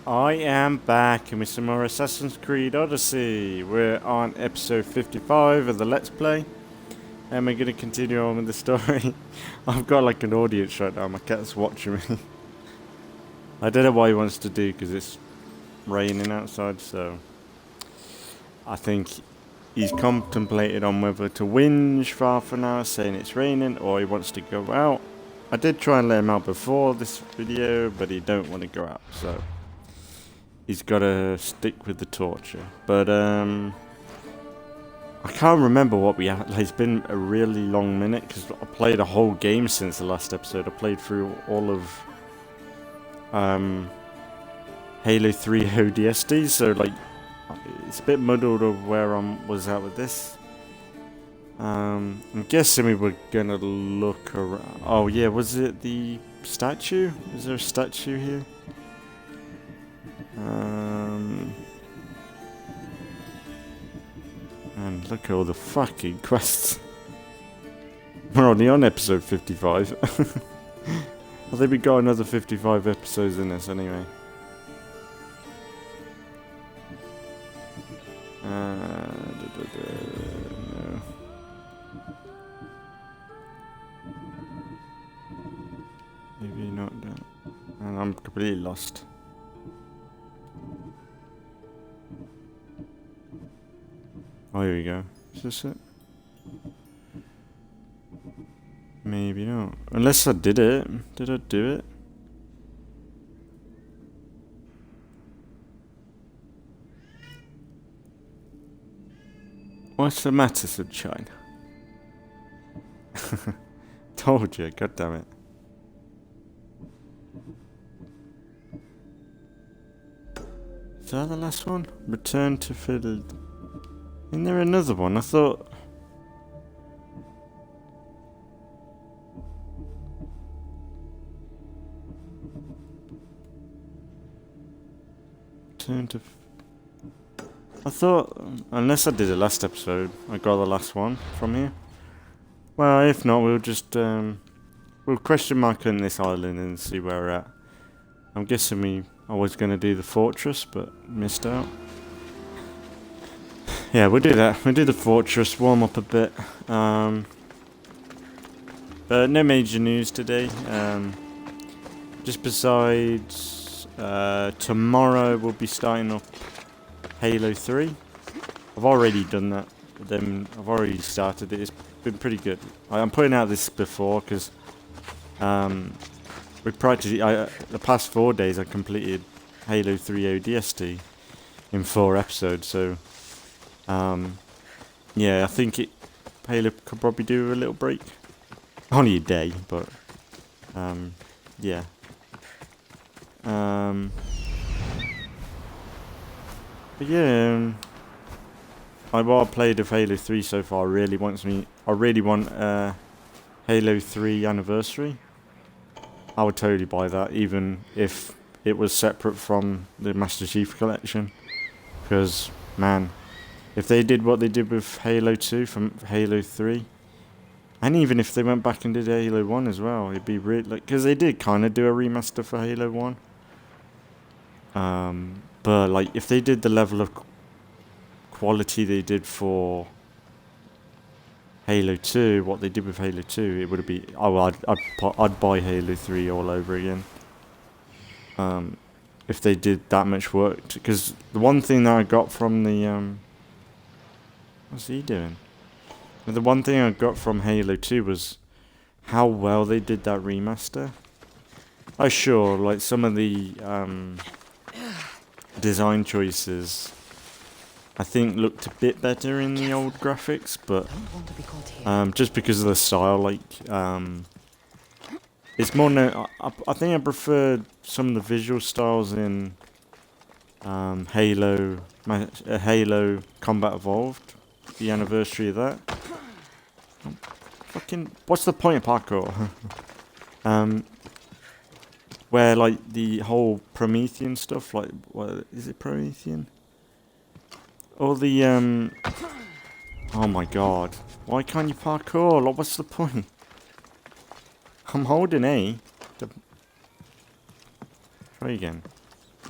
I am back with some more Assassin's Creed Odyssey. We're on episode 55 of the Let's Play, and we're going to continue on with the story. I've got like an audience right now, my cat's watching me. I don't know what he wants to do because it's raining outside, so I think he's contemplated on whether to whinge for half an hour saying it's raining or he wants to go out. I did try and let him out before this video, but he don't want to go out, so he's got to stick with the torture. But I can't remember what we had. It's been a really long minute because I played a whole game since the last episode. I played through all of Halo 3 ODST, so like it's a bit muddled of where I was at with this. I'm guessing we were gonna look around. Oh yeah, was it the statue? Is there a statue here? And look at all the fucking quests. We're only on episode 55. I think we got another 55 episodes in this anyway. No. Maybe not that. And I'm completely lost. Oh, here we go. Is this it? Maybe not. Unless I did it. Did I do it? What's the matter, sunshine? Told you, god damn it. Is that the last one? Return to fiddle. Isn't there another one? I thought. Return to. I thought, unless I did it last episode, I got the last one from here. Well, if not, we'll just we'll question mark on this island and see where we're at. I'm guessing I was going to do the fortress, but missed out. Yeah, we'll do that. We'll do the fortress, warm up a bit. But no major news today. Just besides, tomorrow we'll be starting up Halo 3. I've already done that. Then I've already started it. It's been pretty good. I'm putting out this before because we practically the past 4 days I completed Halo 3 ODST in 4 episodes. So yeah, I think Halo could probably do a little break. Only a day, but yeah. But yeah, what I played of Halo 3 so far really wants me. I really want Halo 3 Anniversary. I would totally buy that, even if it was separate from the Master Chief Collection. Because, man, if they did what they did with Halo 2 from Halo 3, and even if they went back and did Halo 1 as well, it'd be really like, because they did kind of do a remaster for Halo 1. But like, if they did the level of quality they did for Halo 2, what they did with Halo 2, it would be. Oh, I'd buy Halo 3 all over again. If they did that much work, because the one thing that I got from the what's he doing? The one thing I got from Halo 2 was how well they did that remaster. Oh sure, like some of the design choices I think looked a bit better in the old graphics, but just because of the style, like it's more. I think I preferred some of the visual styles in Halo Combat Evolved, the anniversary of that. Fucking, what's the point of parkour? Where like the whole Promethean stuff, like what is it, Promethean? All the oh my god, why can't you parkour? Like, what's the point? I'm holding A. Try again.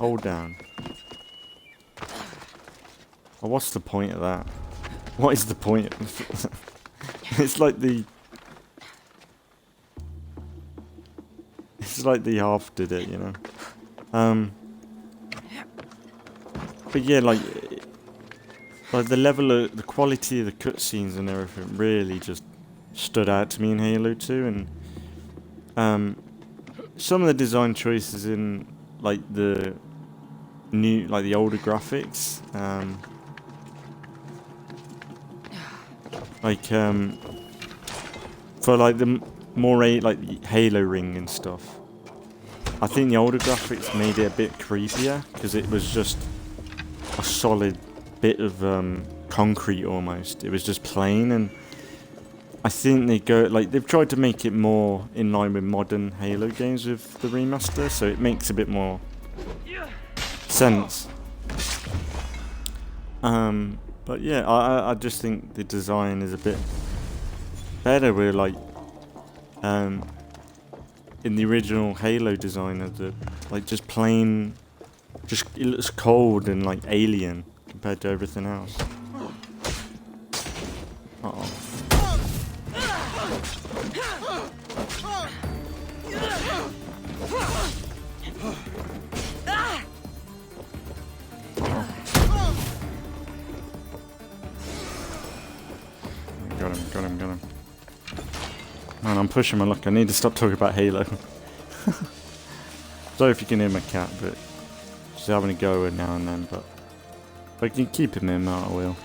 Hold down. Oh, what's the point of that? What is the point of It's like the... It's like the half did it, you know. But yeah, like the level of... The quality of the cutscenes and everything really just stood out to me in Halo 2. And some of the design choices in like the new, like the older graphics, like for like the more like the Halo ring and stuff, I think the older graphics made it a bit creepier because it was just a solid bit of concrete almost. It was just plain, and I think they've tried to make it more in line with modern Halo games with the remaster, so it makes a bit more sense. But yeah, I just think the design is a bit better with like in the original Halo design of the just plain, just it looks cold and like alien compared to everything else. Uh-oh. Got him. Man, I'm pushing my luck. I need to stop talking about Halo. Sorry if you can hear my cat, but she's having a go now and then, but if I can keep him in, I will.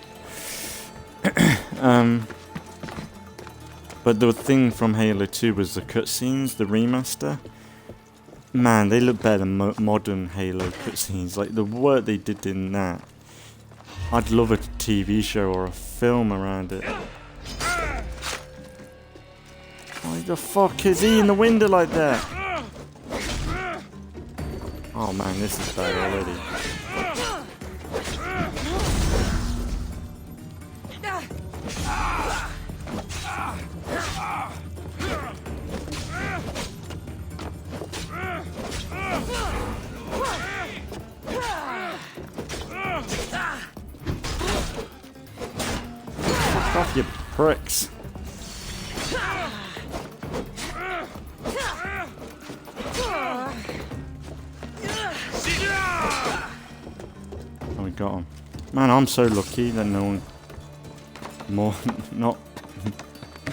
But the thing from Halo 2 was the cutscenes, the remaster. Man, they look better than modern Halo cutscenes. Like the work they did in that. I'd love a TV show or a film around it. Why the fuck is he in the window like that? Oh man, this is bad already. Fuck off, you pricks. Oh, we got him. Man, I'm so lucky that no one...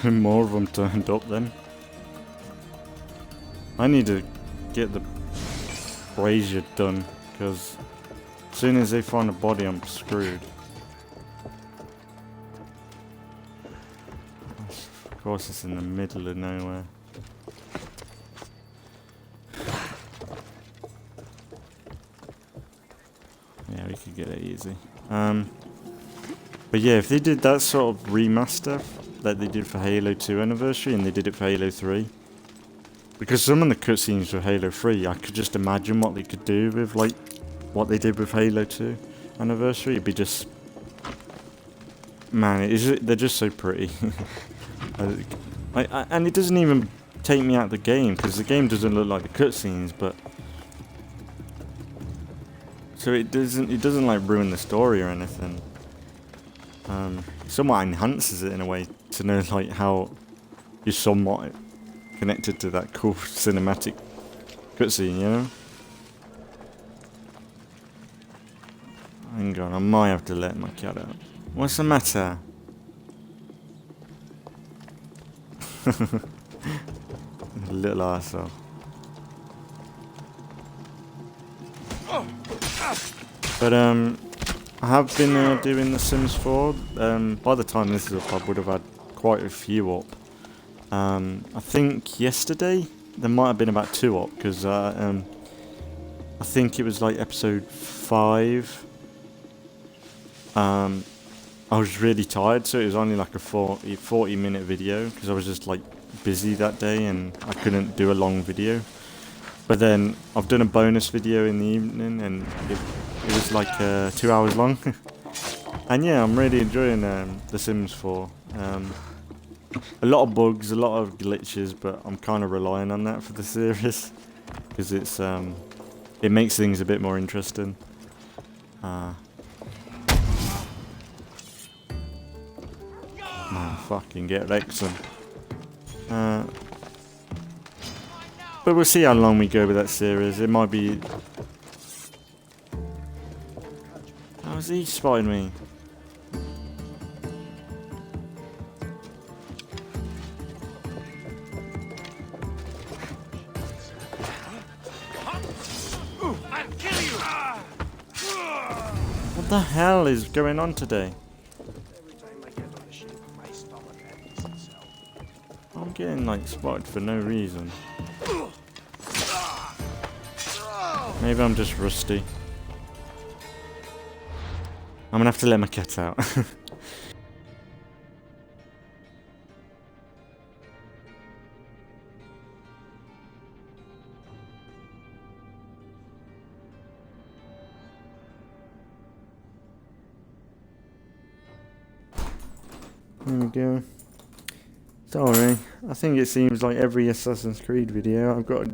more of them turned up then. I need to get the brazier done, because as soon as they find a body, I'm screwed. Of course, it's in the middle of nowhere. Yeah, we could get it easy. But yeah, if they did that sort of remaster that they did for Halo 2 Anniversary, and they did it for Halo 3, because some of the cutscenes for Halo 3, I could just imagine what they could do with like what they did with Halo 2 Anniversary. It'd be just, man, they're just so pretty. And it doesn't even take me out of the game, because the game doesn't look like the cutscenes, but so it doesn't like ruin the story or anything. Somewhat enhances it in a way to know like how you're somewhat connected to that cool cinematic cutscene, you know? Hang on, I might have to let my cat out. What's the matter? Little arsehole. But I have been doing The Sims 4. By the time this is up, I would have had quite a few up. I think yesterday there might have been about 2 up, because I think it was like episode 5. I was really tired, so it was only like a 40-minute video, because I was just like busy that day and I couldn't do a long video. But then I've done a bonus video in the evening, and it was like 2 hours long. And yeah, I'm really enjoying The Sims 4. A lot of bugs, a lot of glitches, but I'm kind of relying on that for the series, because it's it makes things a bit more interesting. Man, fucking get Wrexham. But we'll see how long we go with that series. It might be... How's he spotted me? What the hell is going on today? I'm getting like spotted for no reason. Maybe I'm just rusty. I'm gonna have to let my cat out. There we go. Sorry, I think it seems like every Assassin's Creed video I've got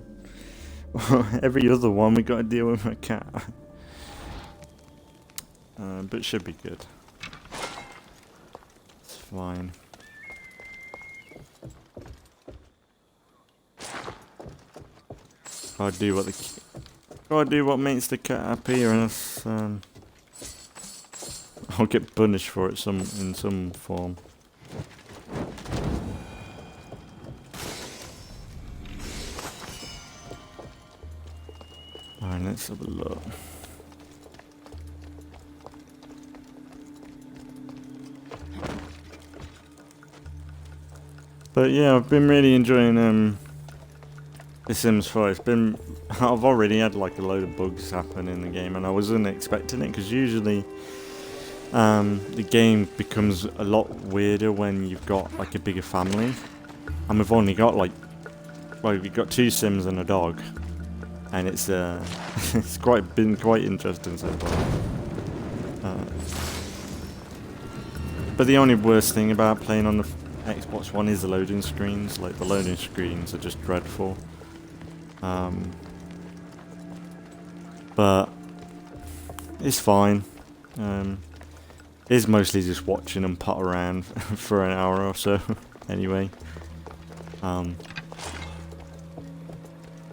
every other one we got to deal with a cat. But should be good. It's fine. Gotta do what makes the cat happy, or else I'll get punished for it in some form. Alright, let's have a look. But yeah, I've been really enjoying The Sims 4. I've already had like a load of bugs happen in the game, and I wasn't expecting it, because usually the game becomes a lot weirder when you've got like a bigger family, and we've only got we've got 2 Sims and a dog. And it's been quite interesting so far. But the only worst thing about playing on the Xbox One is the loading screens. Like, the loading screens are just dreadful. But it's fine. It's mostly just watching them putt around for an hour or so. Anyway.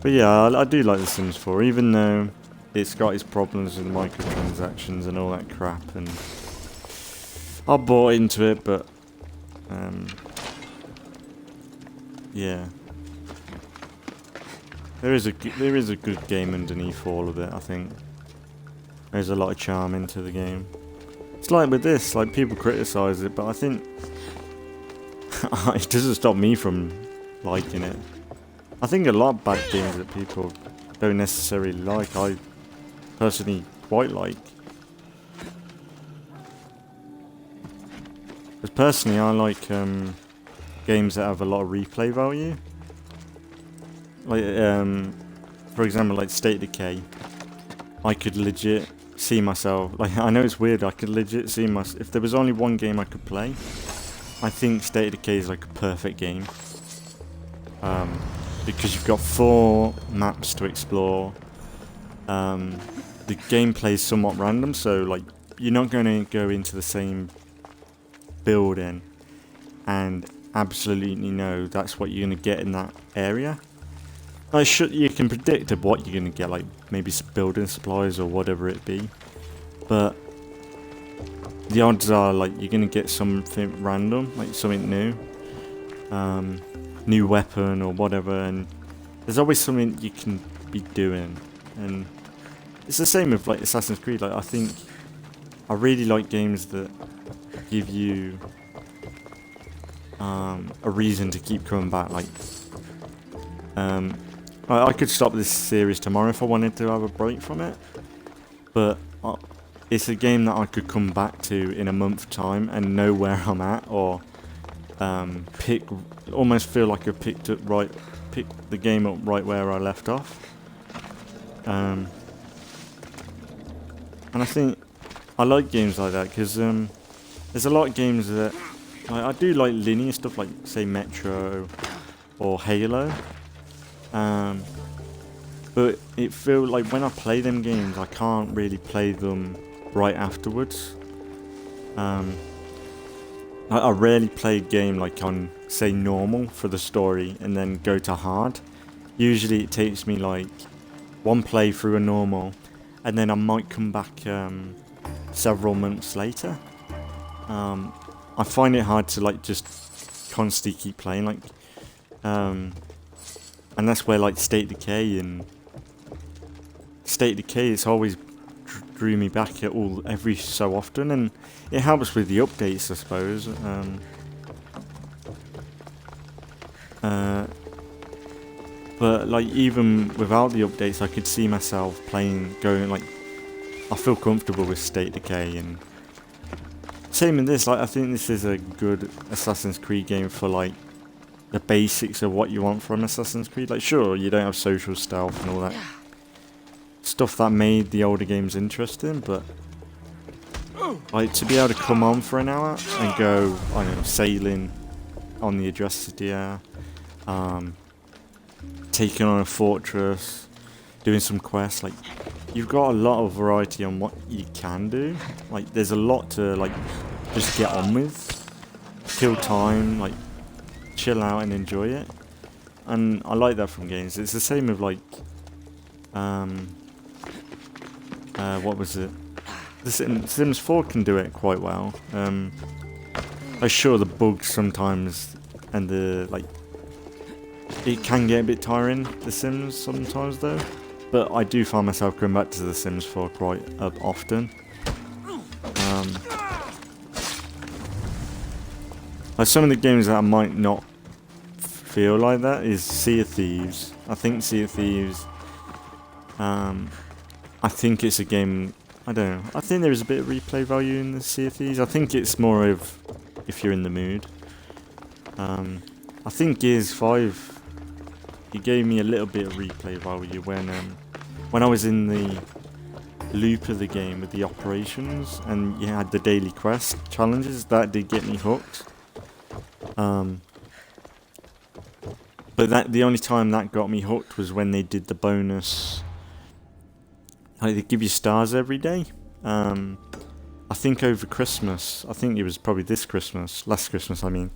But yeah, I do like The Sims 4, even though it's got its problems with microtransactions and all that crap, and I bought into it, but yeah, there is a good game underneath all of it. I think there's a lot of charm into the game. It's like with this, like, people criticise it, but I think it doesn't stop me from liking it. I think a lot of bad games that people don't necessarily like, I personally quite like. Because personally, I like games that have a lot of replay value. Like, for example, like State of Decay. I could legit see myself, like, I know it's weird, I could legit see myself, if there was only one game I could play, I think State of Decay is like a perfect game. Because you've got 4 maps to explore. The gameplay is somewhat random, so like, you're not going to go into the same building and absolutely know that's what you're going to get in that area. You can predict what you're going to get, like maybe building supplies or whatever it be, but the odds are like you're going to get something random, like something new. New weapon or whatever, and there's always something you can be doing. And it's the same with like Assassin's Creed. Like, I think I really like games that give you a reason to keep coming back. Like, I could stop this series tomorrow if I wanted to have a break from it, but it's a game that I could come back to in a month's time and know where I'm at, or almost feel like I picked the game up right where I left off. And I think I like games like that, because there's a lot of games that I do like linear stuff, like say Metro or Halo. But it feels like when I play them games, I can't really play them right afterwards. I rarely play a game like on, say, normal for the story and then go to hard. Usually it takes me like one playthrough of normal, and then I might come back several months later. I find it hard to like just constantly keep playing, like, and that's where like State Decay it's always drew me back at every so often, and it helps with the updates, I suppose. But like even without the updates, I could see myself going like, I feel comfortable with State Decay, and same in this. Like I think this is a good Assassin's Creed game for like the basics of what you want from Assassin's Creed. Like sure, you don't have social stealth and all that stuff that made the older games interesting, but like to be able to come on for an hour and go, I don't know, sailing on the Adrestia, taking on a fortress, doing some quests, like you've got a lot of variety on what you can do. Like there's a lot to like just get on with, kill time, like chill out and enjoy it. And I like that from games. It's the same with like what was it? The Sims 4 can do it quite well. I'm sure the bugs sometimes and the like, it can get a bit tiring, The Sims sometimes though. But I do find myself going back to The Sims 4 quite often. Like some of the games that I might not feel like that is Sea of Thieves. I think Sea of Thieves, I think it's a game, I don't know, I think there is a bit of replay value in the Sea of Thieves. I think it's more of if you're in the mood. I think Gears 5, it gave me a little bit of replay value when I was in the loop of the game with the operations and you had the daily quest challenges. That did get me hooked. But the only time that got me hooked was when they did the bonus. Like they give you stars every day. I think over Christmas. I think it was probably this Christmas, last Christmas. I mean,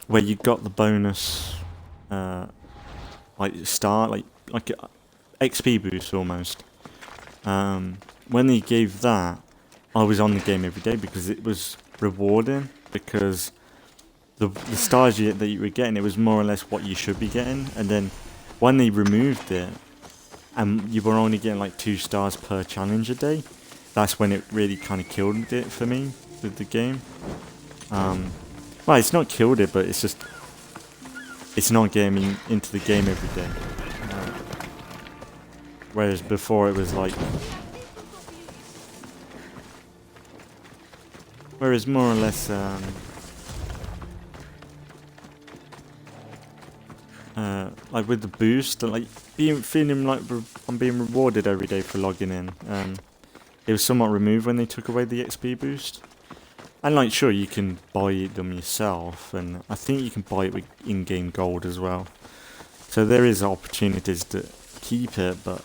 where you got the bonus, like star, like XP boost almost. When they gave that, I was on the game every day because it was rewarding. Because the stars that you were getting, it was more or less what you should be getting. And then when they removed it, and you were only getting like 2 stars per challenge a day, that's when it really kind of killed it for me with the game. Well, it's not killed it, but it's just, it's not getting me into the game every day. Whereas before it was like, whereas more or less, like with the boost, like feeling like I'm being rewarded every day for logging in. It was somewhat removed when they took away the XP boost. And like, sure, you can buy them yourself, and I think you can buy it with in-game gold as well. So there is opportunities to keep it, but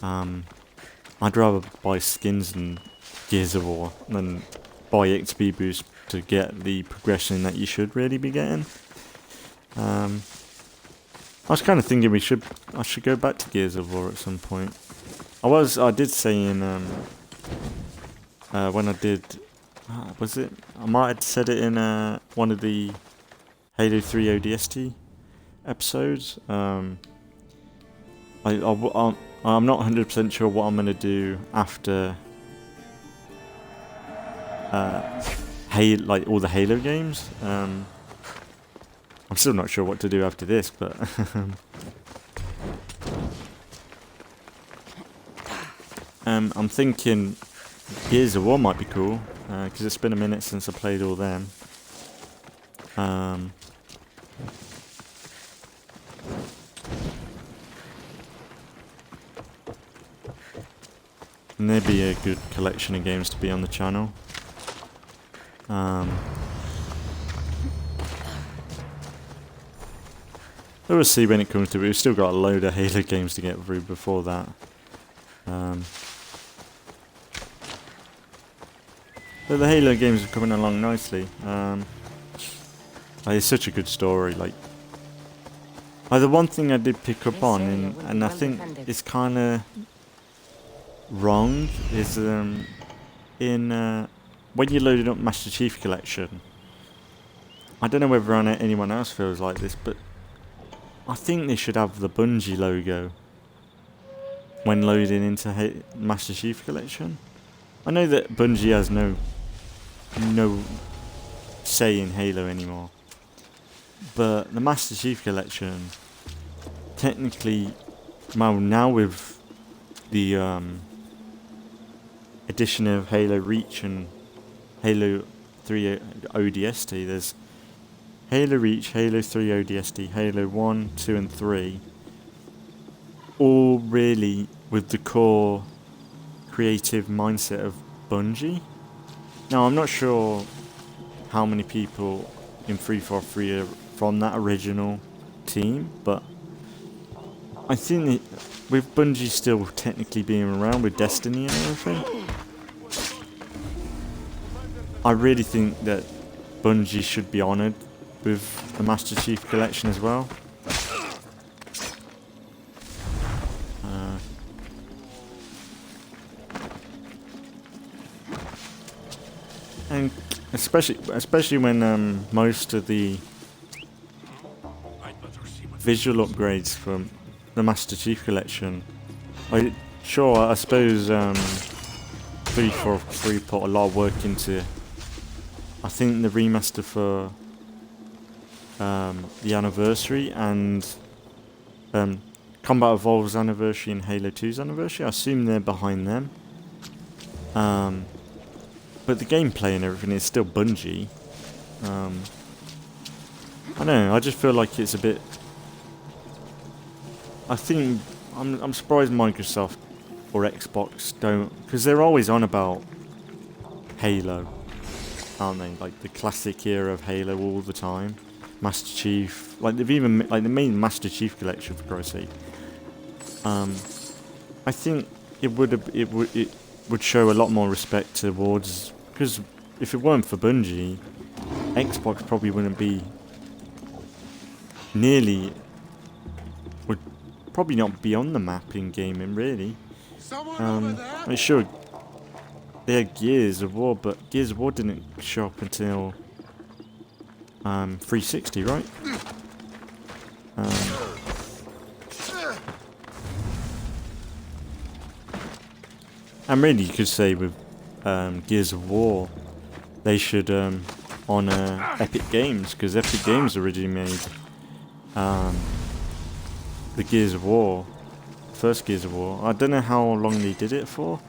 I'd rather buy skins in Gears of War than buy XP boost to get the progression that you should really be getting. I was kind of thinking I should go back to Gears of War at some point. I did say in when I did, was it? I might have said it in one of the Halo 3 ODST episodes. I'm not 100% sure what I'm gonna do after like all the Halo games. I'm still not sure what to do after this, but I'm thinking Gears of War might be cool, because it's been a minute since I played all them. And there'd be a good collection of games to be on the channel. But we'll see when it comes to it. We've still got a load of Halo games to get through before that. But the Halo games are coming along nicely. It's such a good story. Like the one thing I did pick up on, and I think it's kind of wrong, is when you loaded up Master Chief Collection. I don't know whether anyone else feels like this, but I think they should have the Bungie logo when loading into Master Chief Collection. I know that Bungie has no say in Halo anymore, but the Master Chief Collection, technically, well, now with the addition of Halo Reach and Halo 3 ODST, there's Halo Reach, Halo 3 ODST, Halo 1, 2 and 3, all really with the core creative mindset of Bungie. Now, I'm not sure how many people in 343 are from that original team, but I think that with Bungie still technically being around with Destiny and everything, I really think that Bungie should be honoured with the Master Chief Collection as well. And especially when most of the visual upgrades from the Master Chief Collection, I suppose 343 put a lot of work into, I think, the remaster for the anniversary and Combat Evolved's anniversary and Halo 2's anniversary. I assume they're behind them. But the gameplay and everything is still Bungie. I don't know, I just feel like it's a bit... I think... I'm surprised Microsoft or Xbox don't... Because they're always on about Halo, aren't they? Like the classic era of Halo all the time. Master Chief... Like they've even... Like the main Master Chief Collection, for Christ's sake. I think it would show a lot more respect towards, because if it weren't for Bungie, Xbox probably wouldn't be would probably not be on the map in gaming, really. Sure, they had Gears of War, but Gears of War didn't show up until 360, right? And really, you could say with Gears of War, they should honour Epic Games, because Epic Games originally made the Gears of War, first Gears of War. I don't know how long they did it for.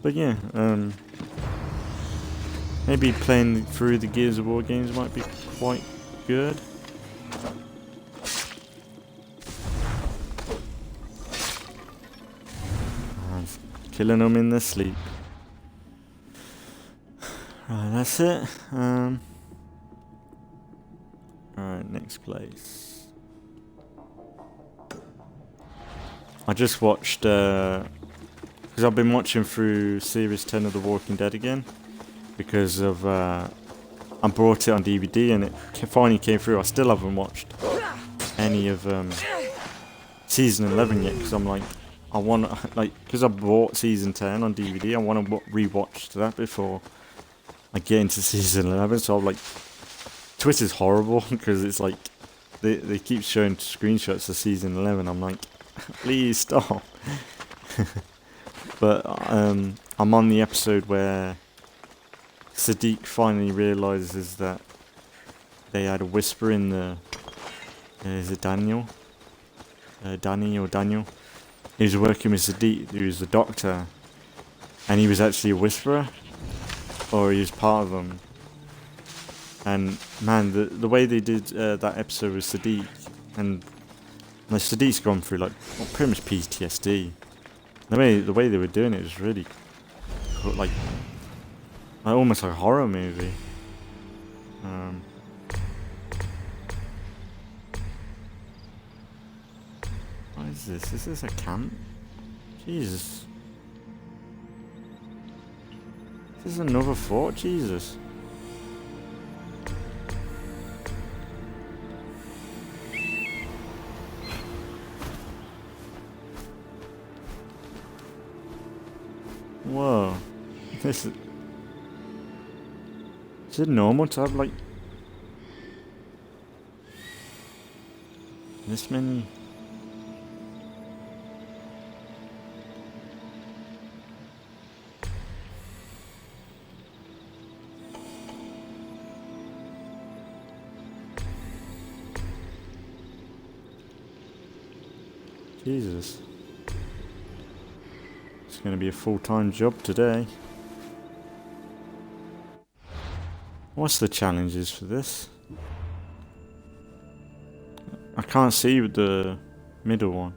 But yeah, maybe playing through the Gears of War games might be quite good. Killing them in their sleep. Right, that's it. Alright, next place. I just watched, because I've been watching through Series 10 of The Walking Dead again, because of, I brought it on DVD and it finally came through. I still haven't watched any of Season 11 yet, because I'm like, I want to, like, because I bought Season 10 on DVD, I want to re-watch that before I get into Season 11, so I'm like, Twitter's horrible, because it's like, they keep showing screenshots of Season 11, I'm like, please stop. But, I'm on the episode where Sadiq finally realises that they had a whisper in the, is it Daniel? Danny or Daniel? He was working with Sadiq, who was the doctor, and he was actually a whisperer, or he was part of them. And man, the way they did that episode with Sadiq, and like, Sadiq's gone through like pretty much PTSD. The way they were doing it was really cool, like Like almost like a horror movie. What is this? Is this a camp? Jesus. This is another fort? Jesus. Whoa. This is... Is it normal to have like... this many... Jesus. It's going to be a full-time job today. What's the challenges for this? I can't see the middle one.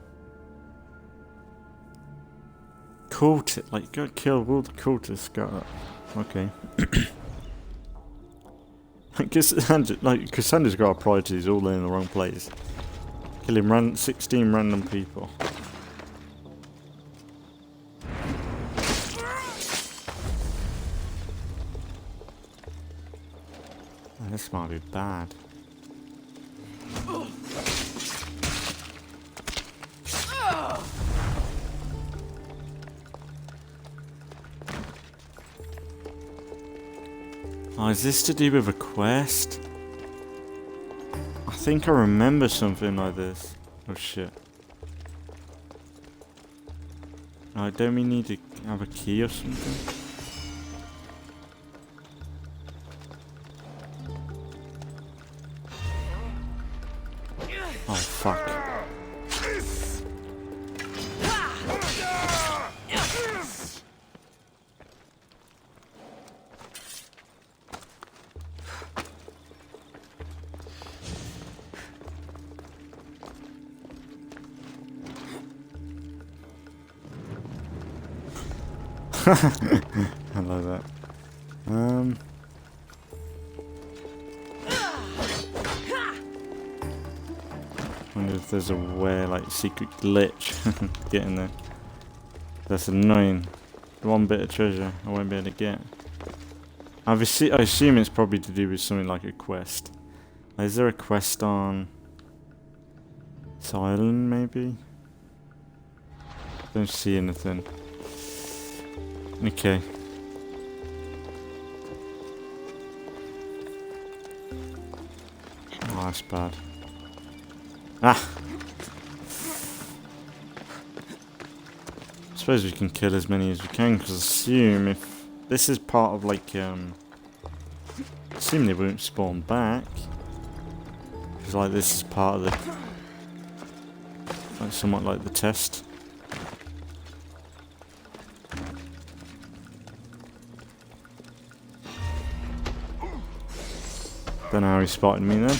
Like, go kill all the cultists. Got okay. Kassandra's got our priorities all in the wrong place. Killing 16 random people. Oh, this might be bad. Oh, is this to do with a quest? I think I remember something like this. Oh shit. Oh, don't we need to have a key or something? Oh fuck. I love that. Wonder if there's a way, like, secret glitch get in there. That's annoying. One bit of treasure I won't be able to get. I assume it's probably to do with something like a quest. Is there a quest on this island, maybe? Don't see anything. Okay. Oh, that's bad. Ah! I suppose we can kill as many as we can, because I assume if this is part of like, assume they won't spawn back. Because like this is part of the, like somewhat like the test. Don't know how he spotted me then.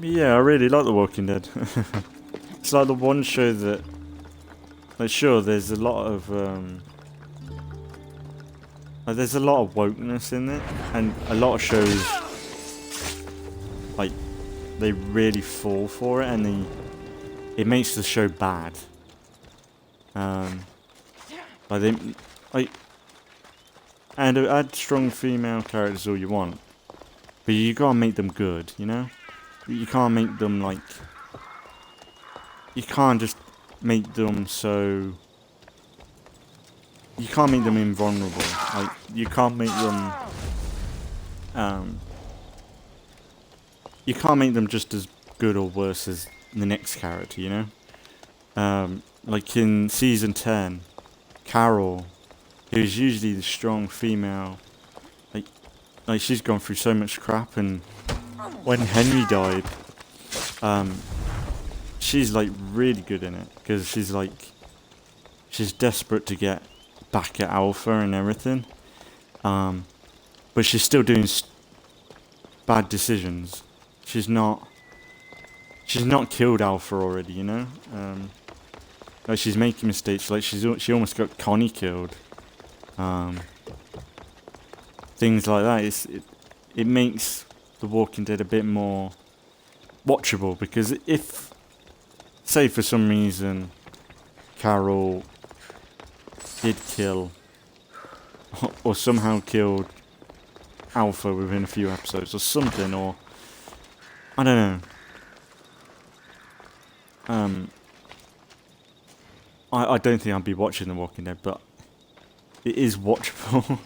Yeah, I really like The Walking Dead. It's like the one show that, like, sure, there's a lot of like, there's a lot of wokeness in it, and a lot of shows, like, they really fall for it, and it makes the show bad. Like they, like, and add strong female characters all you want, but you gotta make them good, you know. You can't make them like. You can't just make them so. You can't make them invulnerable. Like, you can't make them. You can't make them just as good or worse as the next character, you know? Like in season 10, Carol, who's usually the strong female, like she's gone through so much crap, and when Henry died, she's like really good in it, because she's desperate to get back at Alpha and everything, but she's still doing bad decisions. she's not killed Alpha already, you know. Like she's making mistakes. Like she almost got Connie killed. Things like that. It makes The Walking Dead a bit more watchable, because if, say for some reason, Carol did kill or somehow killed Alpha within a few episodes or something, or I don't know. I don't think I'd be watching The Walking Dead, but it is watchable.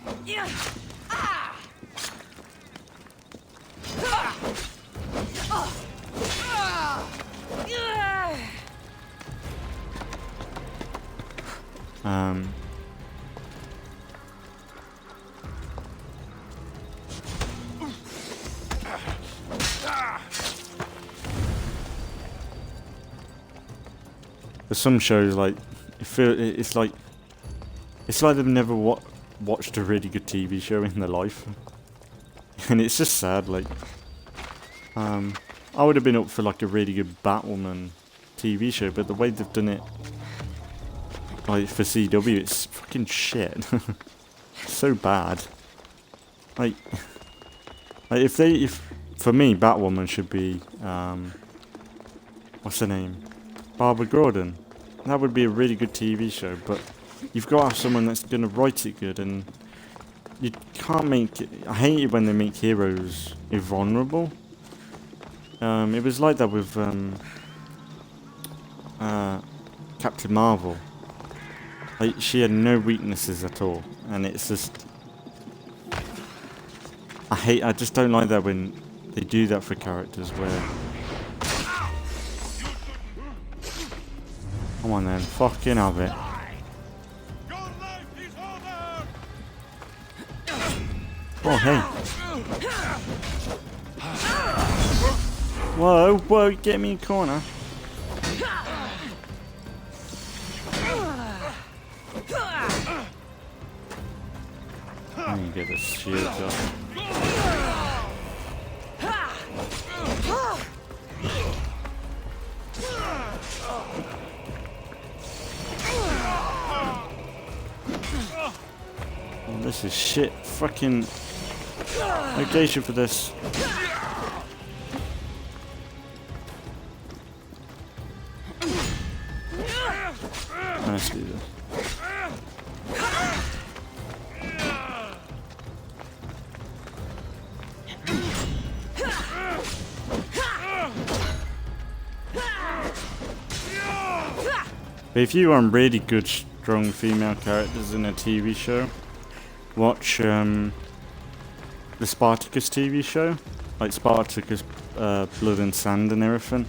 There's some shows like it's like they've never watched a really good TV show in their life, and it's just sad. Like, I would have been up for like a really good Batwoman TV show, but the way they've done it, like for CW, it's fucking shit. So bad. Like if for me, Batwoman should be what's her name? Barbara Gordon. That would be a really good TV show, but you've got to have someone that's going to write it good, and you can't make it. I hate it when they make heroes invulnerable. It was like that with Captain Marvel. Like, she had no weaknesses at all, and it's just I just don't like that when they do that for characters where. Come on then, fucking have it. Oh, hey. Whoa, whoa, get me in the corner. Let me get this shield up. Oh, this is shit. Fucking location for this. Let's do this. But if you want really good, strong female characters in a TV show, watch the Spartacus TV show, like Spartacus, Blood and Sand and everything,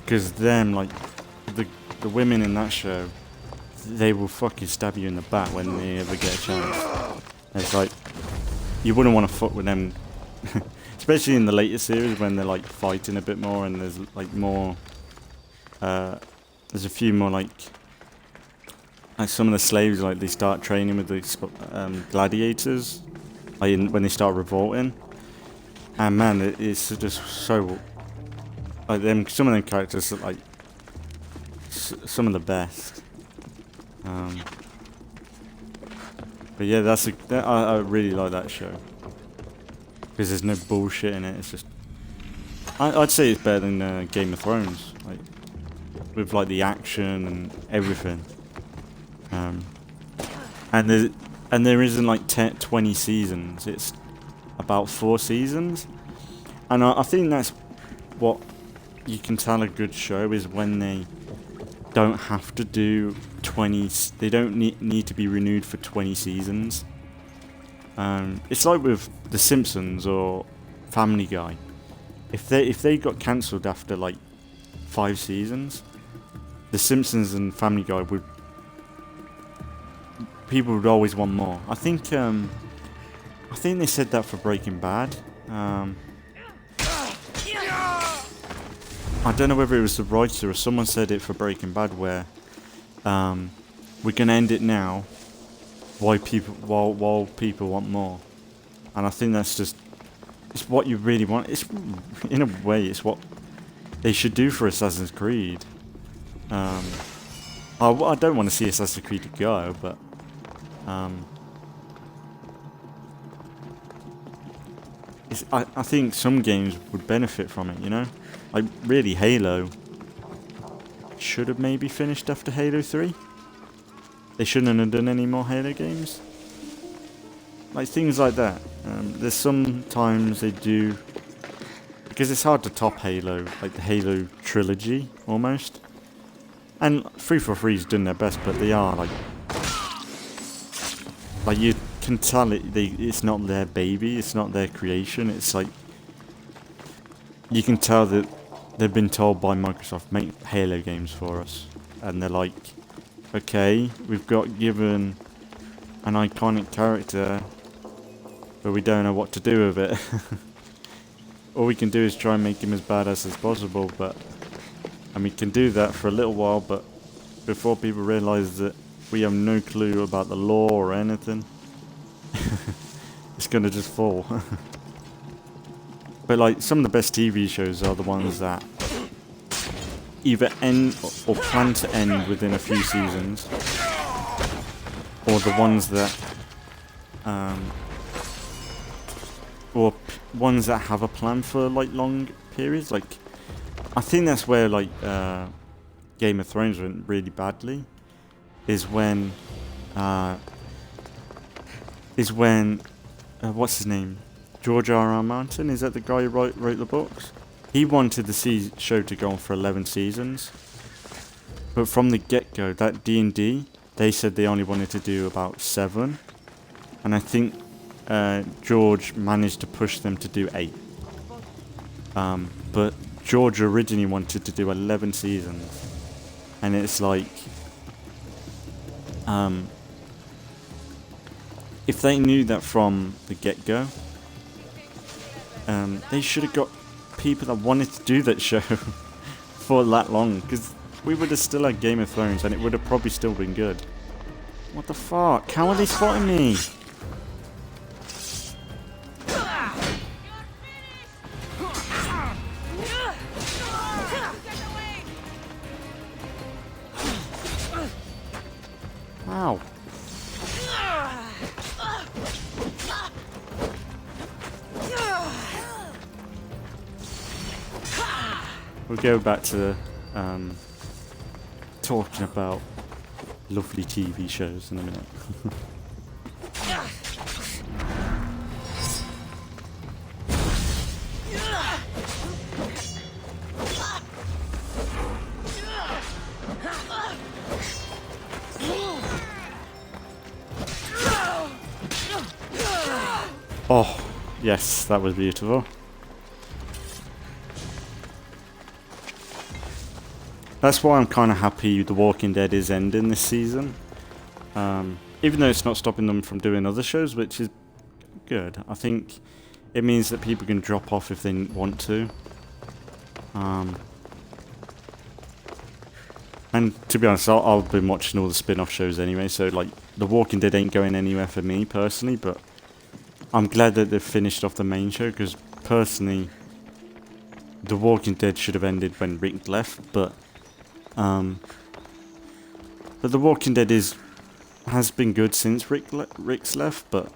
because them, like the women in that show, they will fucking stab you in the back when they ever get a chance. It's like you wouldn't want to fuck with them, especially in the later series when they're like fighting a bit more and there's like more. There's a few more like some of the slaves, like they start training with the gladiators, like when they start revolting, and man, it's just so like them. Some of them characters are like some of the best. But yeah, I really like that show because there's no bullshit in it. It's just I'd say it's better than Game of Thrones, like with like the action and everything. And there isn't like 20 seasons. It's about 4 seasons, and I think that's what you can tell a good show is when they don't have to do 20. They don't need to be renewed for 20 seasons. It's like with The Simpsons or Family Guy. If they got cancelled after like 5 seasons, The Simpsons and Family Guy people would always want more. I think they said that for Breaking Bad. I don't know whether it was the writer or someone said it for Breaking Bad, where we're gonna end it now, while people want more, and I think that's just it's what you really want. It's, in a way, it's what they should do for Assassin's Creed. I don't want to see Assassin's Creed go, but I think some games would benefit from it, you know? Like, really, Halo should have maybe finished after Halo 3. They shouldn't have done any more Halo games. Like, things like that. There's sometimes they do... Because it's hard to top Halo, like the Halo trilogy, almost. And 343's done their best, but they are, like... Like, you can tell it's not their baby, it's not their creation, it's like... You can tell that they've been told by Microsoft, make Halo games for us. And they're like, okay, we've got given an iconic character, but we don't know what to do with it. All we can do is try and make him as badass as possible, but... And we can do that for a little while, but before people realise that we have no clue about the lore or anything, it's gonna just fall. But like, some of the best TV shows are the ones that either end or plan to end within a few seasons, or the ones that ones that have a plan for like long periods. Like, I think that's where like Game of Thrones went really badly, is when what's his name, George R.R. Martin, is that the guy who wrote the books? He wanted the show to go on for 11 seasons, but from the get-go, that D&D, they said they only wanted to do about 7, and I think George managed to push them to do 8. But George originally wanted to do 11 seasons, and it's like, if they knew that from the get-go, they should have got people that wanted to do that show for that long, because we would have still had Game of Thrones, and it would have probably still been good. What the fuck? How are they spotting me? Ow. We'll go back to talking about lovely TV shows in a minute. Oh, yes, that was beautiful. That's why I'm kind of happy The Walking Dead is ending this season. Even though it's not stopping them from doing other shows, which is good. I think it means that people can drop off if they want to. And to be honest, I've been watching all the spin-off shows anyway, so like The Walking Dead ain't going anywhere for me personally, but I'm glad that they've finished off the main show, because personally, The Walking Dead should have ended when Rick left, but The Walking Dead has been good since Rick's left, but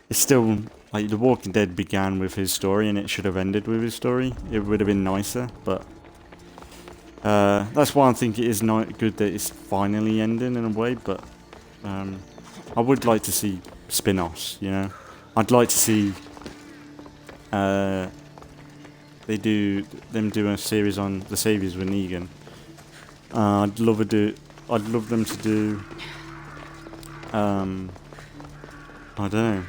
it's still like The Walking Dead began with his story, and it should have ended with his story. It would have been nicer, but that's why I think it is not good that it's finally ending in a way. But I would like to see spin-offs. You know, I'd like to see they do a series on the Saviors with Negan. I'd love them to do. I don't know.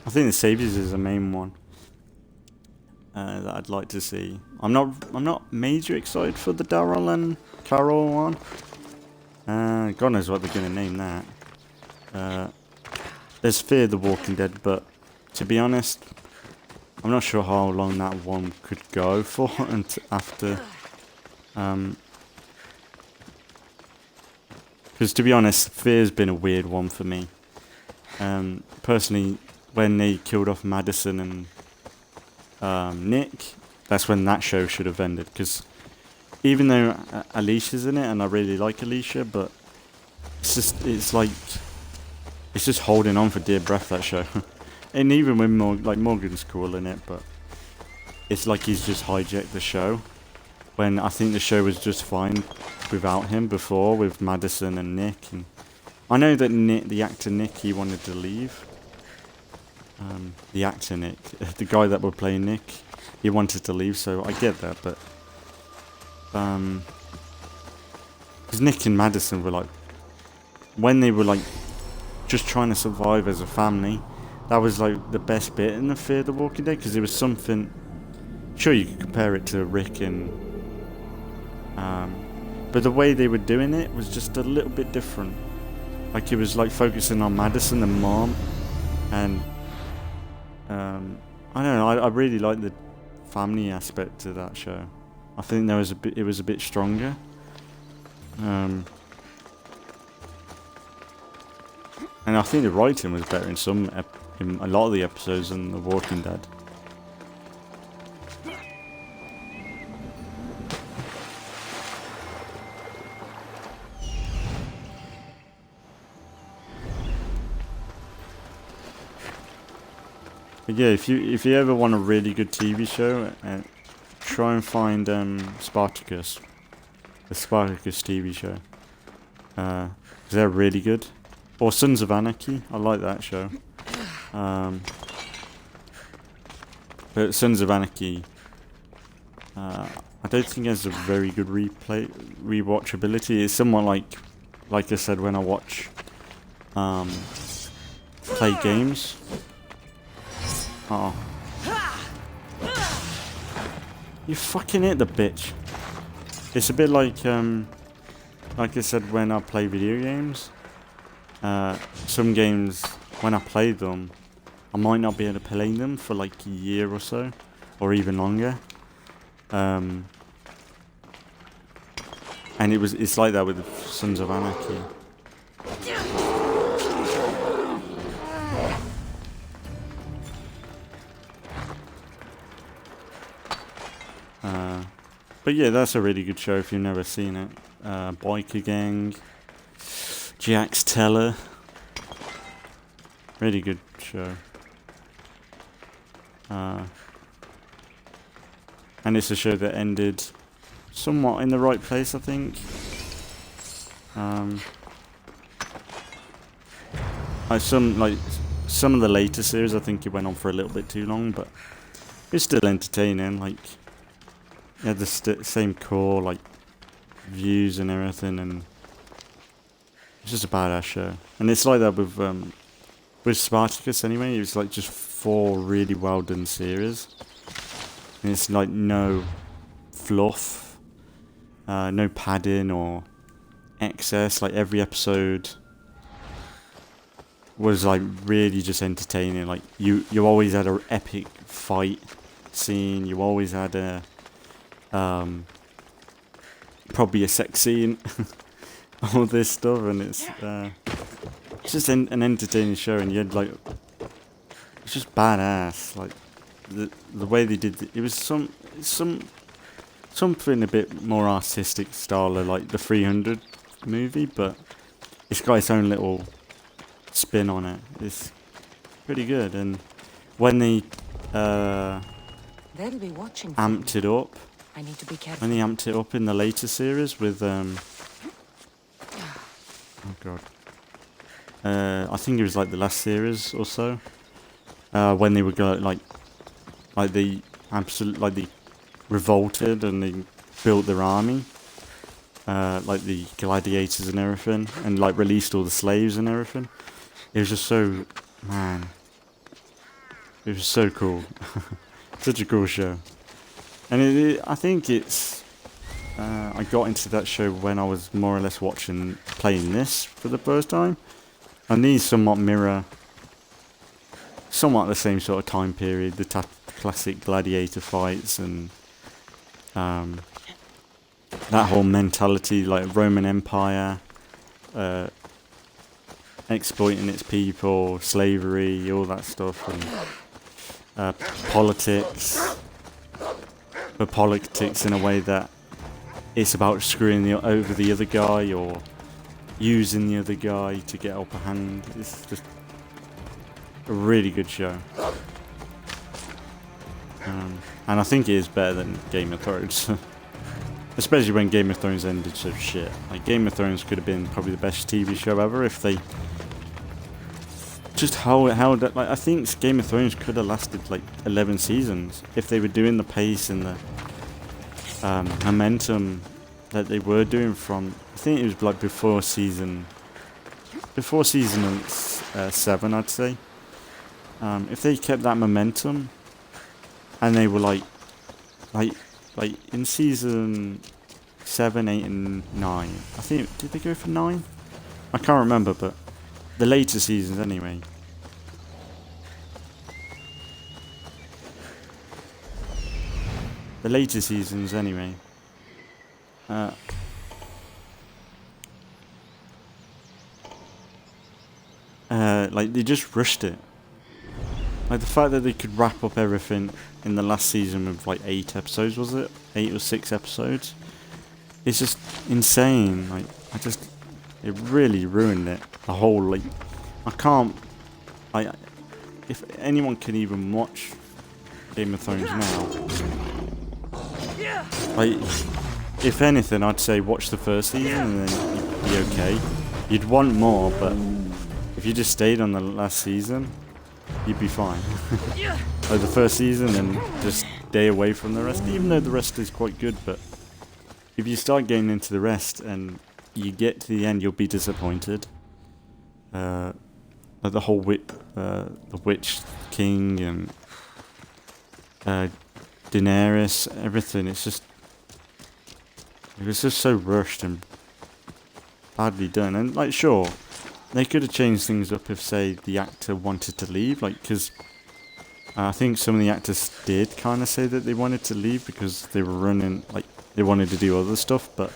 I think the Saviors is the main one that I'd like to see. I'm not major excited for the Daryl and Carol one. God knows what they're gonna name that. There's Fear the Walking Dead, but to be honest, I'm not sure how long that one could go for after. Because to be honest, Fear's been a weird one for me. Personally, when they killed off Madison and Nick, that's when that show should have ended. Because even though Alicia's in it, and I really like Alicia, but it's just holding on for dear breath, that show. And even when Morgan's cool in it, but it's like he's just hijacked the show. When I think the show was just fine without him before, with Madison and Nick. And I know that the actor Nick, he wanted to leave. The actor Nick, the guy that would play Nick, he wanted to leave, so I get that, but because Nick and Madison were like, when they were like just trying to survive as a family, that was like the best bit in the Fear the Walking Dead, because it was something. Sure, you could compare it to Rick and but the way they were doing it was just a little bit different. Like it was like focusing on Madison and Mom, and I don't know. I really like the family aspect to that show. I think it was a bit stronger. And I think the writing was better in a lot of the episodes than The Walking Dead. But yeah, if you ever want a really good TV show, try and find Spartacus, the Spartacus TV show. 'Cause they're really good. Or Sons of Anarchy, I like that show. But Sons of Anarchy, I don't think it has a very good rewatchability. It's somewhat like I said when I watch play games. Oh. You fucking hit the bitch. It's a bit like I said when I play video games. Some games, when I play them, I might not be able to play them for like a year or so, or even longer. And it's like that with Sons of Anarchy. But yeah, that's a really good show if you've never seen it. Biker Gang, Jax Teller, really good show. And it's a show that ended somewhat in the right place, I think. Some of the later series, I think it went on for a little bit too long, but it's still entertaining. Like, it had the same core, like, views and everything, and it's just a badass show. And it's like that with Spartacus anyway. It was like just 4 really well done series, and it's like no fluff, no padding or excess. Like every episode was like really just entertaining. Like you always had an epic fight scene. You always had a probably a sex scene. All this stuff, and it's just an entertaining show, and you had like, it's just badass. Like the way they did it was something a bit more artistic style of like the 300 movie, but it's got its own little spin on it. It's pretty good, and when they They'll be watching. Amped it up. I need to be careful. When they amped it up in the later series with oh god. I think it was like the last series or so. When they were they revolted and they built their army. Like the gladiators and everything, and like released all the slaves and everything. It was just so, man. It was so cool. Such a cool show. And I think it's I got into that show when I was more or less playing this for the first time. And these somewhat mirror the same sort of time period, the classic gladiator fights and that whole mentality, like Roman Empire, exploiting its people, slavery, all that stuff, and politics. But politics in a way that it's about screwing over the other guy or using the other guy to get upper hand. It's just a really good show. And I think it is better than Game of Thrones. Especially when Game of Thrones ended so shit. Like, Game of Thrones could have been probably the best TV show ever if they just held it. Like, I think Game of Thrones could have lasted like 11 seasons if they were doing the pace and the momentum that they were doing from, I think it was like before season 7, I'd say. If they kept that momentum and they were like in season 7, 8 and 9, I think, did they go for 9? I can't remember, but the later seasons anyway. Like, they just rushed it. Like, the fact that they could wrap up everything in the last season with like 8 episodes, was it? 8 or 6 episodes? It's just insane. Like, it really ruined it. The whole, like, I can't, if anyone can even watch Game of Thrones now, like, if anything, I'd say watch the first season and then you'd be okay. You'd want more, but if you just stayed on the last season, you'd be fine. Like the first season and just stay away from the rest, even though the rest is quite good, but if you start getting into the rest and you get to the end, you'll be disappointed. Like the whole the Witch King and Daenerys, everything, it was just so rushed and badly done. And like, sure, they could have changed things up if, say, the actor wanted to leave, like, because I think some of the actors did kind of say that they wanted to leave because they were running, like, they wanted to do other stuff, but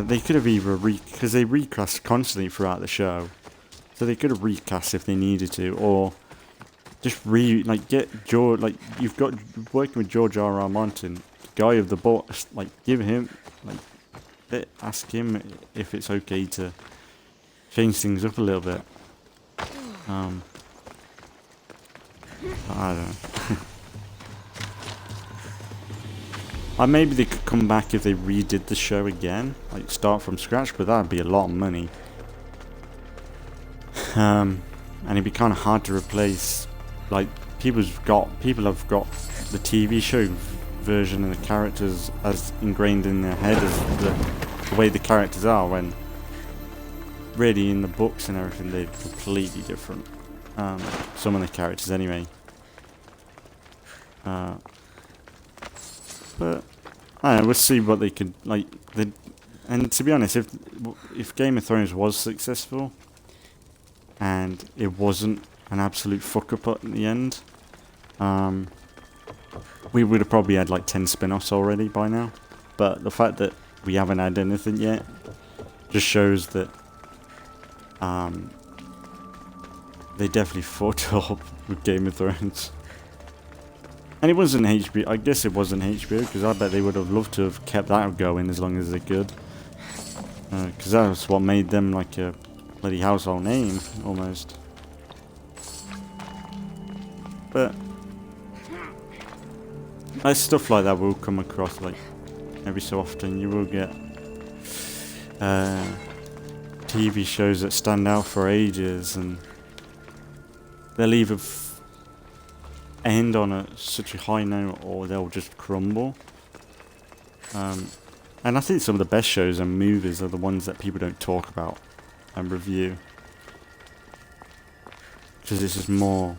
they could have either because they recast constantly throughout the show, so they could have recast if they needed to, or just get George, like, you've got working with George R.R. Martin, the guy of the books, like, give him, like, ask him if it's okay to change things up a little bit. I don't know. Maybe they could come back if they redid the show again, like start from scratch, but that'd be a lot of money. And it'd be kind of hard to replace. Like, people have got the TV show version of the characters as ingrained in their head as the way the characters are, when really in the books and everything they're completely different. Some of the characters anyway. But I don't know, we'll see what they could like. And to be honest, if Game of Thrones was successful and it wasn't an absolute fuck up at the end, we would have probably had like 10 spin-offs already by now. But the fact that we haven't had anything yet just shows that they definitely fucked up with Game of Thrones. And it wasn't HBO. I guess it wasn't HBO because I bet they would have loved to have kept that going as long as they could. Because that's what made them like a bloody household name almost. But stuff like that will come across, like, every so often. You will get TV shows that stand out for ages, and they'll either end on such a high note or they'll just crumble. And I think some of the best shows and movies are the ones that people don't talk about and review, because it's just more.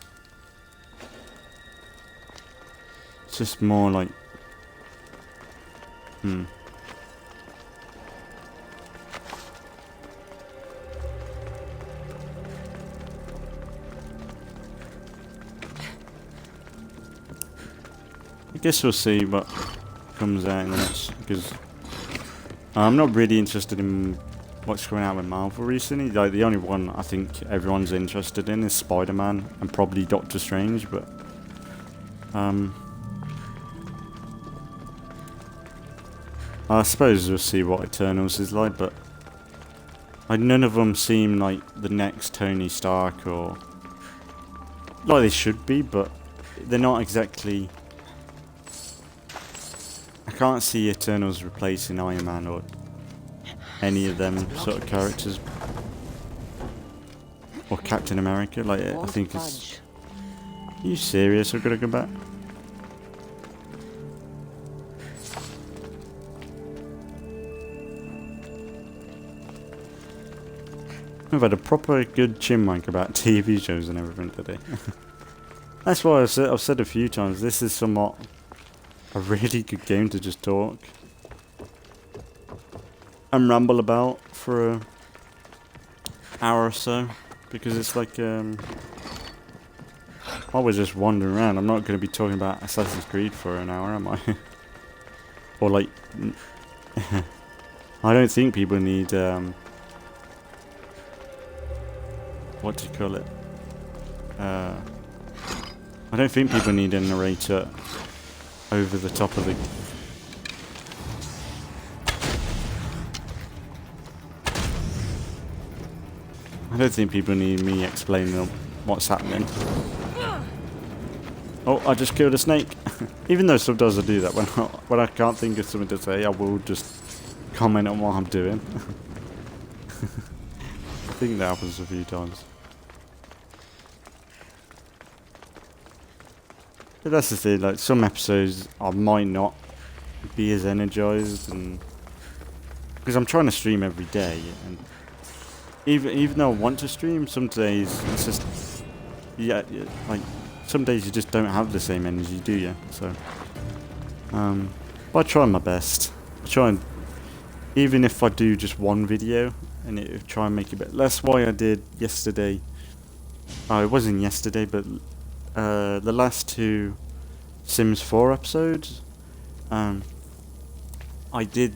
It's just more like, I guess we'll see what comes out in the next, because I'm not really interested in what's coming out with Marvel recently. Like the only one I think everyone's interested in is Spider-Man and probably Doctor Strange, but I suppose we'll see what Eternals is like, but like none of them seem like the next Tony Stark, or like they should be, but they're not exactly. I can't see Eternals replacing Iron Man or any of them sort of characters, or Captain America. Like I think it's. Are you serious? We're gonna go back. I've had a proper good chinwank about TV shows and everything today. That's why I've said a few times, this is somewhat a really good game to just talk and ramble about for an hour or so, because it's like I was just wandering around. I'm not going to be talking about Assassin's Creed for an hour, am I? Or like I don't think people need what do you call it? I don't think people need a narrator over the top of the. I don't think people need me explaining what's happening. Oh, I just killed a snake. Even though sometimes I do that when I can't think of something to say, I will just comment on what I'm doing. I think that happens a few times. But that's the thing, like some episodes I might not be as energized, and because I'm trying to stream every day, and even though I want to stream, some days it's just yeah, like some days you just don't have the same energy, do you? So but I try my best. I try and even if I do just one video and try and make it better. That's why I did yesterday. Oh, it wasn't yesterday, but the last two Sims 4 episodes, I think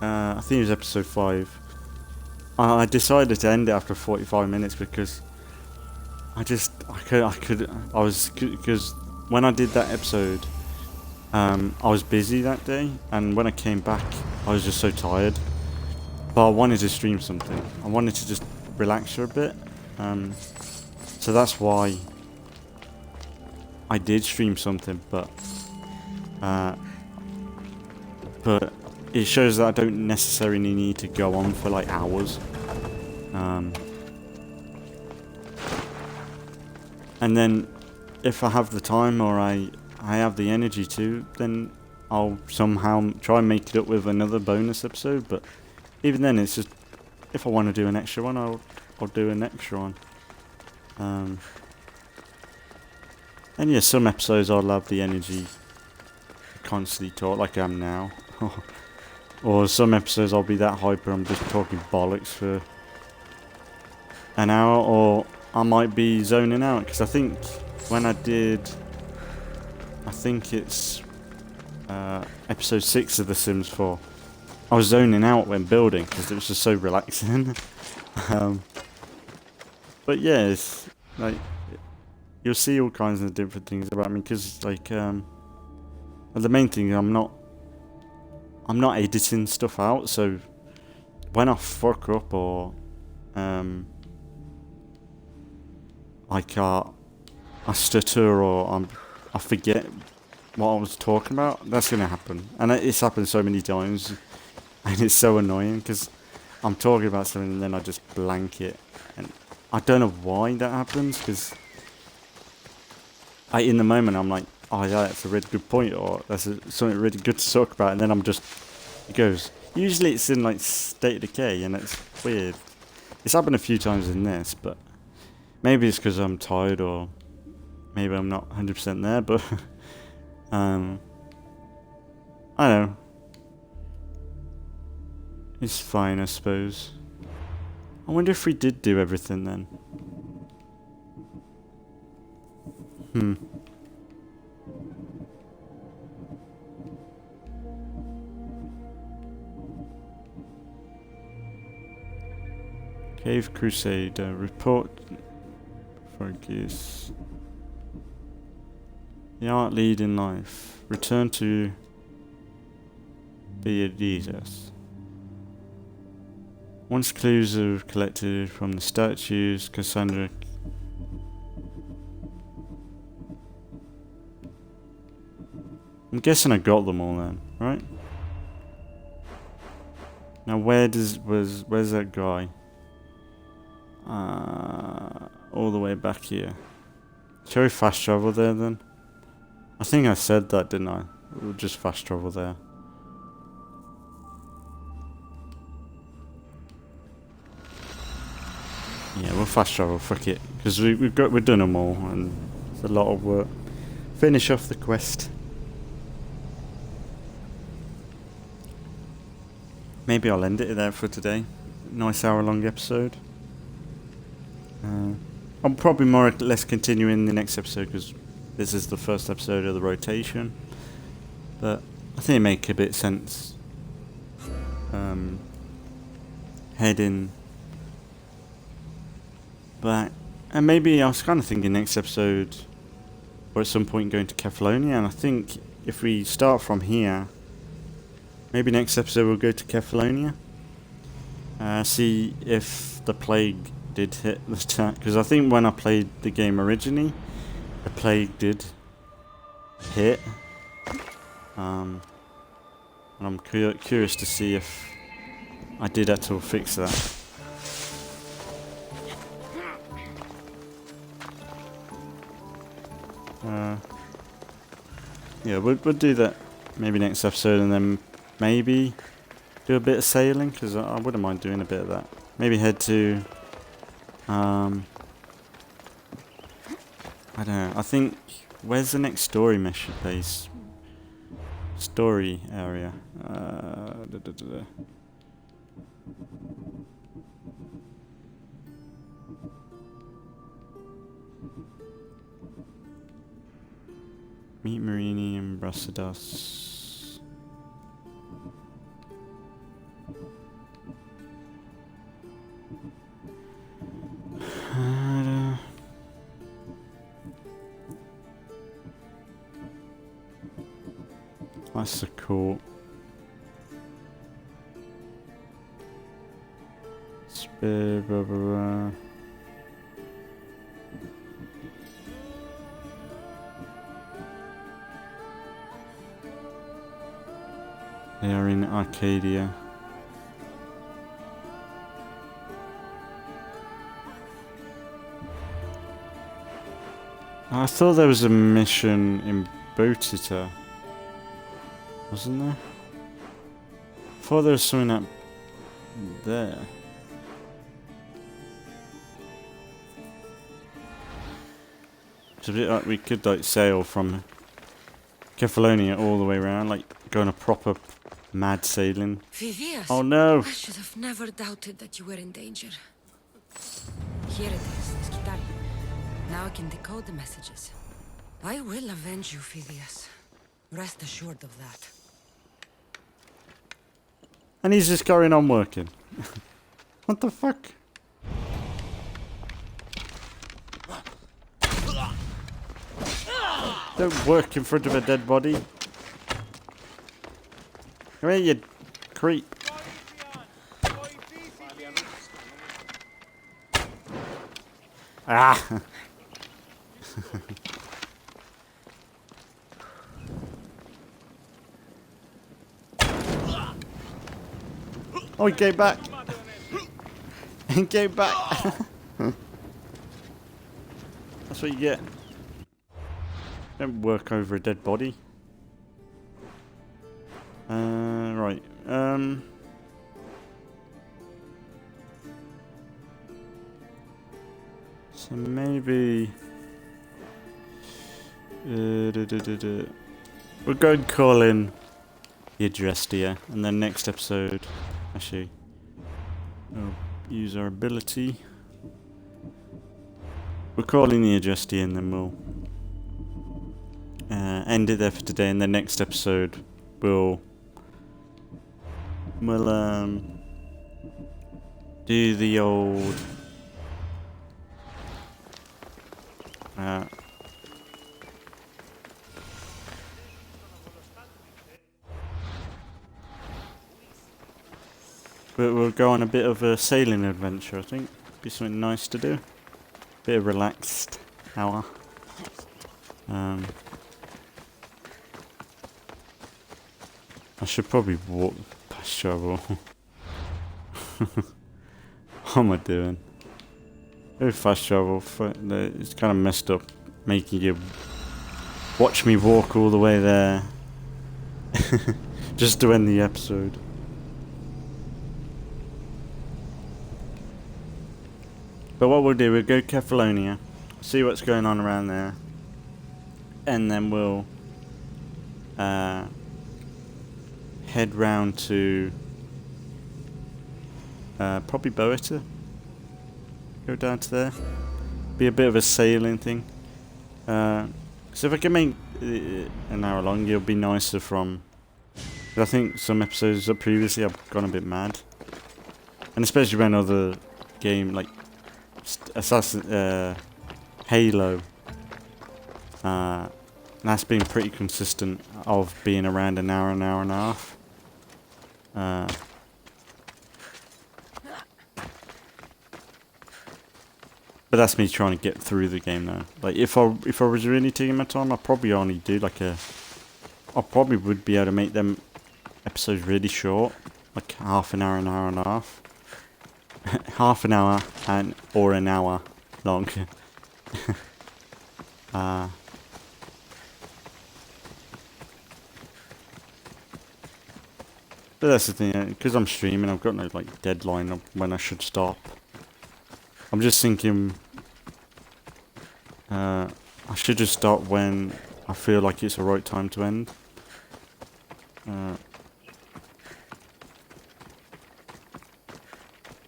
it was episode 5. I decided to end it after 45 minutes because because when I did that episode, I was busy that day, and when I came back, I was just so tired. But I wanted to stream something. I wanted to just relax for a bit. So that's why I did stream something, but it shows that I don't necessarily need to go on for like hours. And then if I have the time or I have the energy to, then I'll somehow try and make it up with another bonus episode. But even then, it's just if I want to do an extra one, I'll do an extra one. And yeah, some episodes I'll have the energy to constantly talk like I am now. Or some episodes I'll be that hyper I'm just talking bollocks for an hour, or I might be zoning out, because I think when I did, I think it's episode 6 of The Sims 4, I was zoning out when building because it was just so relaxing. But yeah, it's like you'll see all kinds of different things about me, because like the main thing, I'm not editing stuff out, so when I fuck up or like I stutter or I forget what I was talking about, that's gonna happen, and it's happened so many times, and it's so annoying because I'm talking about something and then I just blank it, and I don't know why that happens, because in the moment I'm like, oh yeah, that's a really good point, or that's something really good to talk about, and then it goes. Usually it's in like State of Decay, and it's weird. It's happened a few times in this, but maybe it's because I'm tired, or maybe I'm not 100% there, but I don't know. It's fine, I suppose. I wonder if we did do everything then. Cave Crusader. Report. Focus. The art lead in life. Return to be a Jesus. Once clues are collected from the statues, Kassandra. I'm guessing I got them all then, right? Now where's that guy? All the way back here. Shall we fast travel there then? I think I said that, didn't I? We'll just fast travel there. Yeah, we'll fast travel, fuck it. Because we've done them all, and it's a lot of work. Finish off the quest. Maybe I'll end it there for today. Nice hour-long episode. I'll probably more or less continue in the next episode because this is the first episode of the rotation. But I think it makes a bit of sense. Heading back. And maybe I was kind of thinking next episode or at some point going to Kefalonia. And I think if we start from here, maybe next episode we'll go to Kefalonia. See if the plague did hit the town. Because I think when I played the game originally, the plague did hit. And I'm curious to see if I did at all fix that. Yeah, we'll do that maybe next episode, and then maybe do a bit of sailing, because I wouldn't mind doing a bit of that. Maybe head to I don't know, I think where's the next story mission base? Story area. Meet Marini and Brasidas. That's the cool. Spear, blah, blah, blah. They are in Arcadia. I thought there was a mission in Botita. Wasn't there? I thought there was something up there. It's a bit like we could like sail from Kefalonia all the way around, like go on a proper mad sailing. Vivias. Oh no! I should have never doubted that you were in danger. Here it is, Skitari. Now I can decode the messages. I will avenge you, Phidias. Rest assured of that. And he's just carrying on working. What the fuck? Don't work in front of a dead body. Come here, you creep. Ah! Oh, he came back. He came back. That's what you get. Don't work over a dead body. Right. So maybe we'll go and call in the address here, and then next episode, actually, we'll use our ability. We're calling the address here, and then we'll end it there for today. And then next episode, we'll do the old we'll go on a bit of a sailing adventure, I think. Be something nice to do. Bit of relaxed hour. I should probably walk past travel. What am I doing? Very fast travel. It's kind of messed up, making you watch me walk all the way there, just to end the episode. But what we'll do, we'll go Kefalonia, see what's going on around there, and then we'll head round to probably Boeta. Go down to there. Be a bit of a sailing thing. So if I can make an hour long, it'll be nicer from... I think some episodes previously I've gone a bit mad. And especially when other game like Halo, that's been pretty consistent of being around an hour and a half. But that's me trying to get through the game now. Like if I was really taking my time, I'd probably only do like I probably would be able to make them episodes really short, like half an hour and a half. Half an hour or an hour long. But that's the thing, because I'm streaming, I've got no like deadline of when I should stop. I'm just thinking I should just stop when I feel like it's the right time to end.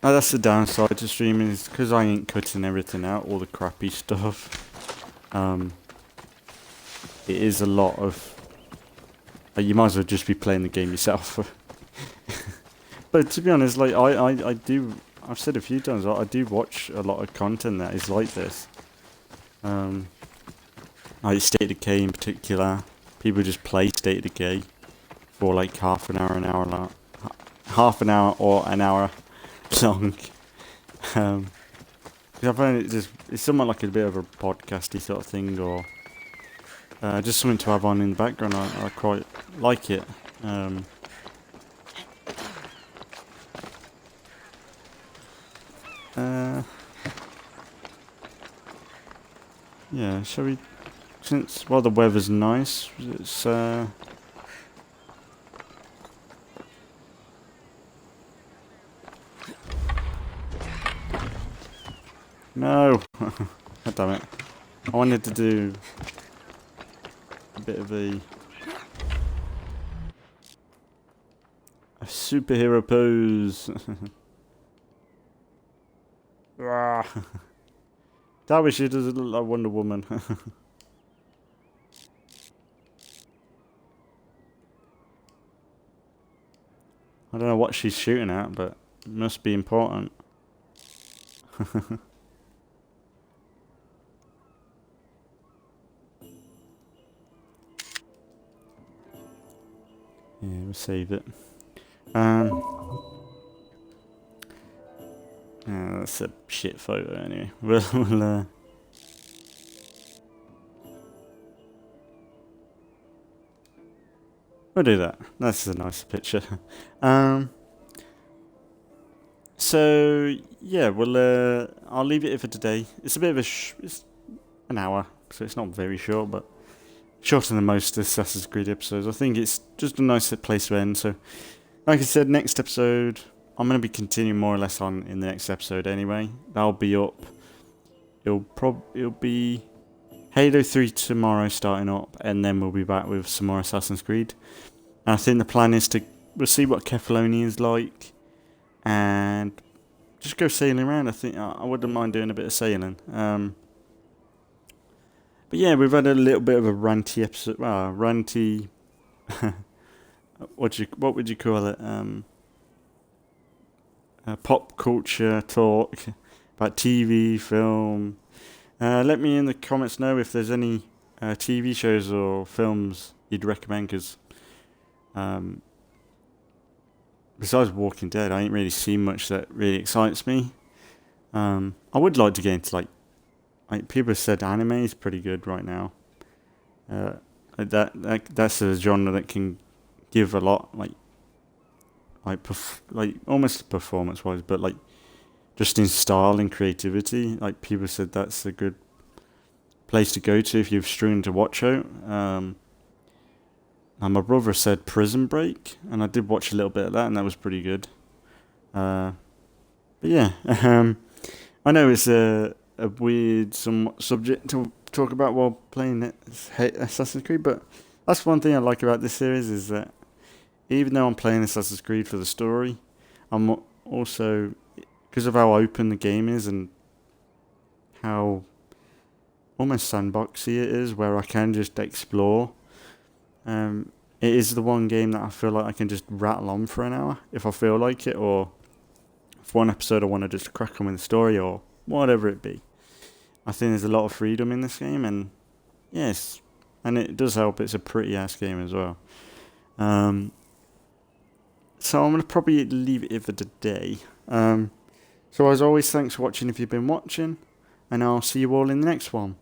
That's the downside to streaming, is because I ain't cutting everything out, all the crappy stuff. It is a lot of... you might as well just be playing the game yourself. But to be honest, like I do... I've said a few times, I do watch a lot of content that is like this. Like State of Decay in particular. People just play State of Decay for like half an hour or an hour long. I find it just, it's somewhat like a bit of a podcasty sort of thing, or just something to have on in the background. I quite like it. Yeah, shall we, since, well, the weather's nice, it's, no! God damn it. I wanted to do a bit of a superhero pose. I wish she doesn't look like Wonder Woman. I don't know what she's shooting at, but it must be important. Yeah, we'll save it. Yeah, that's a shit photo anyway. We'll do that. That's a nice picture. So yeah, I'll leave it here for today. It's a bit of it's an hour, so it's not very short, but shorter than most Assassin's Creed episodes. I think it's just a nice place to end. So, like I said, next episode, I'm going to be continuing more or less on in the next episode anyway. That'll be up. It'll be Halo 3 tomorrow starting up, and then we'll be back with some more Assassin's Creed. And I think the plan is we'll see what Kefalonia is like, and just go sailing around. I think I wouldn't mind doing a bit of sailing. But yeah, we've had a little bit of a ranty episode. Well, ranty. What would you call it? pop culture talk about TV, film. Let me in the comments know if there's any TV shows or films you'd recommend, because besides Walking Dead, I ain't really seen much that really excites me. I would like to get into like people have said anime is pretty good right now. That's a genre that can give a lot, like almost performance wise, but like just in style and creativity. Like people said that's a good place to go to if you're struggling to watch out. And my brother said Prison Break, and I did watch a little bit of that, and that was pretty good. But yeah, I know it's a weird somewhat subject to talk about while playing Assassin's Creed, but that's one thing I like about this series, is that even though I'm playing Assassin's Creed for the story, I'm also, because of how open the game is and how almost sandboxy it is, where I can just explore. It is the one game that I feel like I can just rattle on for an hour if I feel like it, or if one episode I want to just crack on with the story, or whatever it be. I think there's a lot of freedom in this game, and yes, and it does help. It's a pretty ass game as well. So I'm going to probably leave it here for today. So as always, thanks for watching if you've been watching, and I'll see you all in the next one.